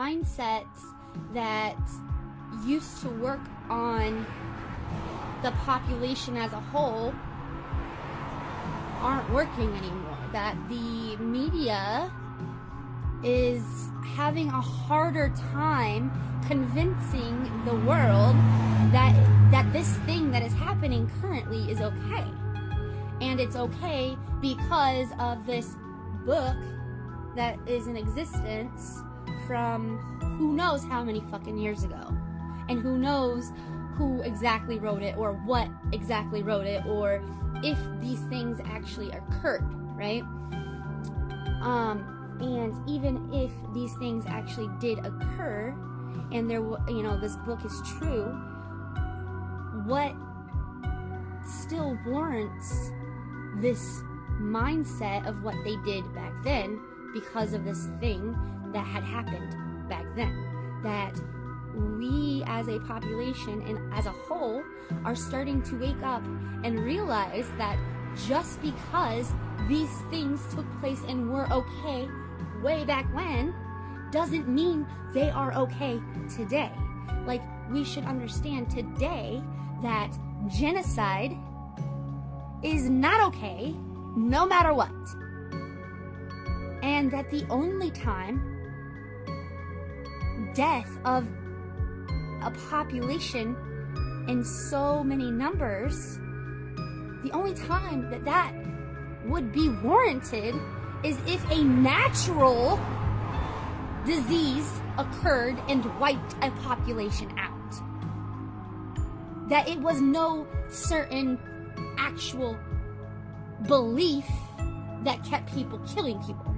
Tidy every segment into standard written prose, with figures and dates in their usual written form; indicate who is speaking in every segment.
Speaker 1: mindsets that used to work on the population as a whole aren't working anymore. That the media is having a harder time convincing the world that this thing that is happening currently is okay. And it's okay because of this book that is in existence from who knows how many fucking years ago. And who knows who exactly wrote it, or what exactly wrote it, or if these things actually occurred, right? And even if these things actually did occur, and there, this book is true, what still warrants this mindset of what they did back then because of this thing that had happened back then? That we as a population and as a whole are starting to wake up and realize that just because these things took place and were okay way back when doesn't mean they are okay today. Like, we should understand today that genocide is not okay no matter what. And that the only time death of a population in so many numbers, the only time that would be warranted is if a natural disease occurred and wiped a population out. That it was no certain actual belief that kept people killing people.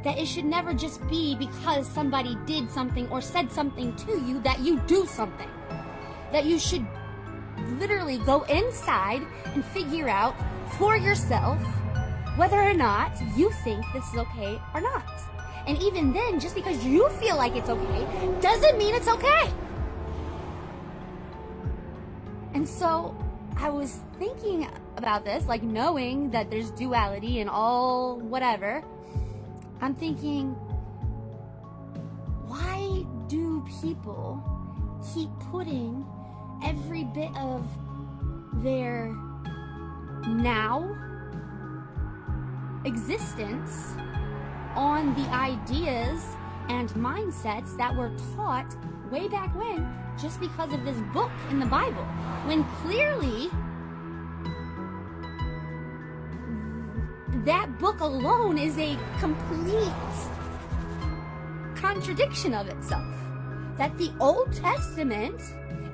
Speaker 1: That it should never just be because somebody did something or said something to you that you do something. That you should literally go inside and figure out for yourself whether or not you think this is okay or not. And even then, just because you feel like it's okay doesn't mean it's okay. And so I was thinking about this, like, knowing that there's duality and all whatever. I'm thinking, why do people keep putting every bit of their now existence on the ideas and mindsets that were taught way back when, just because of this book in the Bible, when clearly that book alone is a complete contradiction of itself? That the Old Testament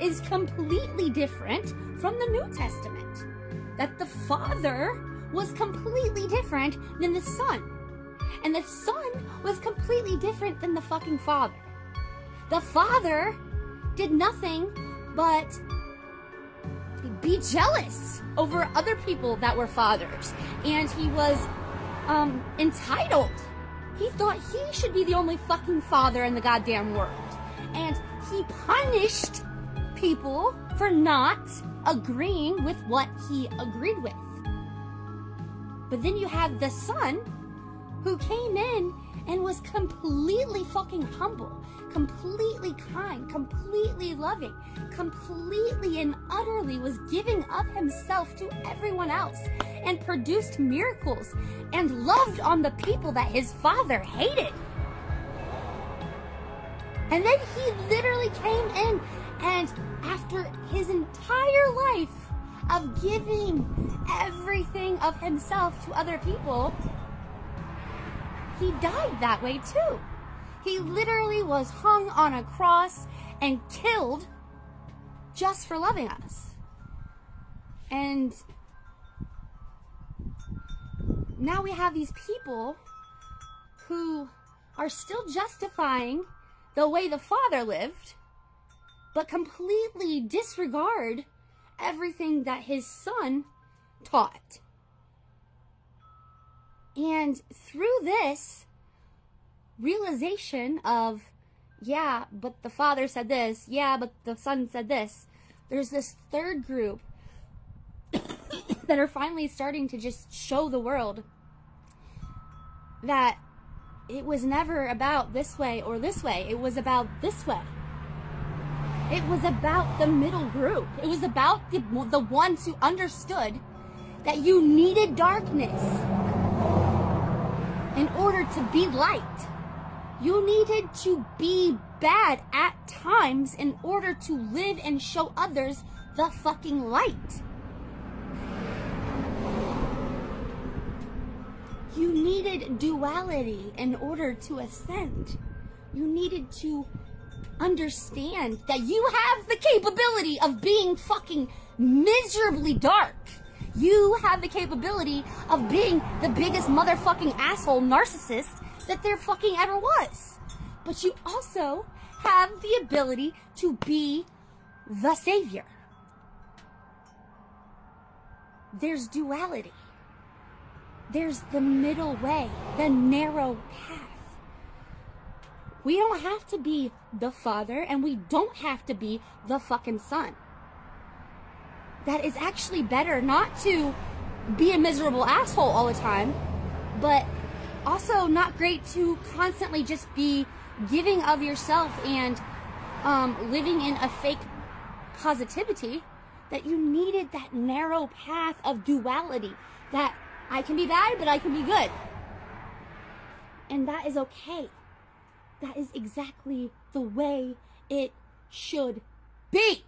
Speaker 1: is completely different from the New Testament. That the Father was completely different than the Son. And the Son was completely different than the fucking Father. The Father did nothing but be jealous over other people that were fathers. And he was entitled. He thought he should be the only fucking father in the goddamn world. And he punished people for not agreeing with what he agreed with. But then you have the Son, who came in and was completely fucking humble, completely kind, completely loving, completely and utterly was giving of himself to everyone else, and produced miracles and loved on the people that his Father hated. And then he literally came in, and after his entire life of giving everything of himself to other people, he died that way too. He literally was hung on a cross and killed just for loving us. And now we have these people who are still justifying the way the Father lived, but completely disregard everything that his Son taught. And through this realization of, yeah, but the Father said this, yeah, but the Son said this, there's this third group that are finally starting to just show the world that it was never about this way or this way. It was about this way. It was about the middle group. It was about the ones who understood that you needed darkness in order to be light. You needed to be bad at times in order to live and show others the fucking light. You needed duality in order to ascend. You needed to understand that you have the capability of being fucking miserably dark. You have the capability of being the biggest motherfucking asshole narcissist that there fucking ever was. But you also have the ability to be the savior. There's duality. There's the middle way, the narrow path. We don't have to be the father, and we don't have to be the fucking son. That is actually better not to be a miserable asshole all the time, but also not great to constantly just be giving of yourself and living in a fake positivity. That you needed that narrow path of duality, that I can be bad, but I can be good. And that is okay. That is exactly the way it should be.